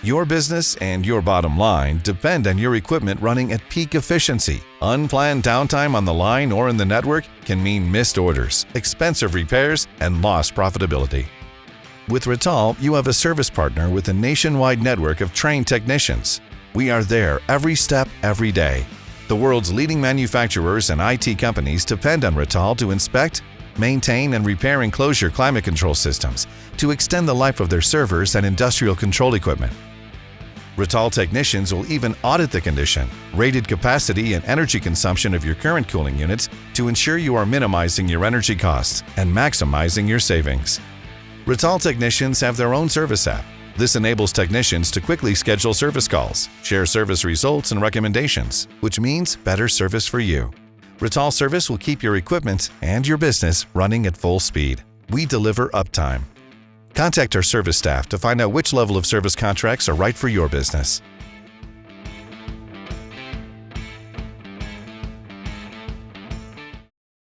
Your business and your bottom line depend on your equipment running at peak efficiency. Unplanned downtime on the line or in the network can mean missed orders, expensive repairs, and lost profitability. With Rittal, you have a service partner with a nationwide network of trained technicians. We are there every step, every day. The world's leading manufacturers and IT companies depend on Rittal to inspect, maintain, and repair enclosure climate control systems to extend the life of their servers and industrial control equipment. Rittal technicians will even audit the condition, rated capacity, and energy consumption of your current cooling units to ensure you are minimizing your energy costs and maximizing your savings. Rittal technicians have their own service app. This enables technicians to quickly schedule service calls, share service results and recommendations, which means better service for you. Rittal service will keep your equipment and your business running at full speed. We deliver uptime. Contact our service staff to find out which level of service contracts are right for your business.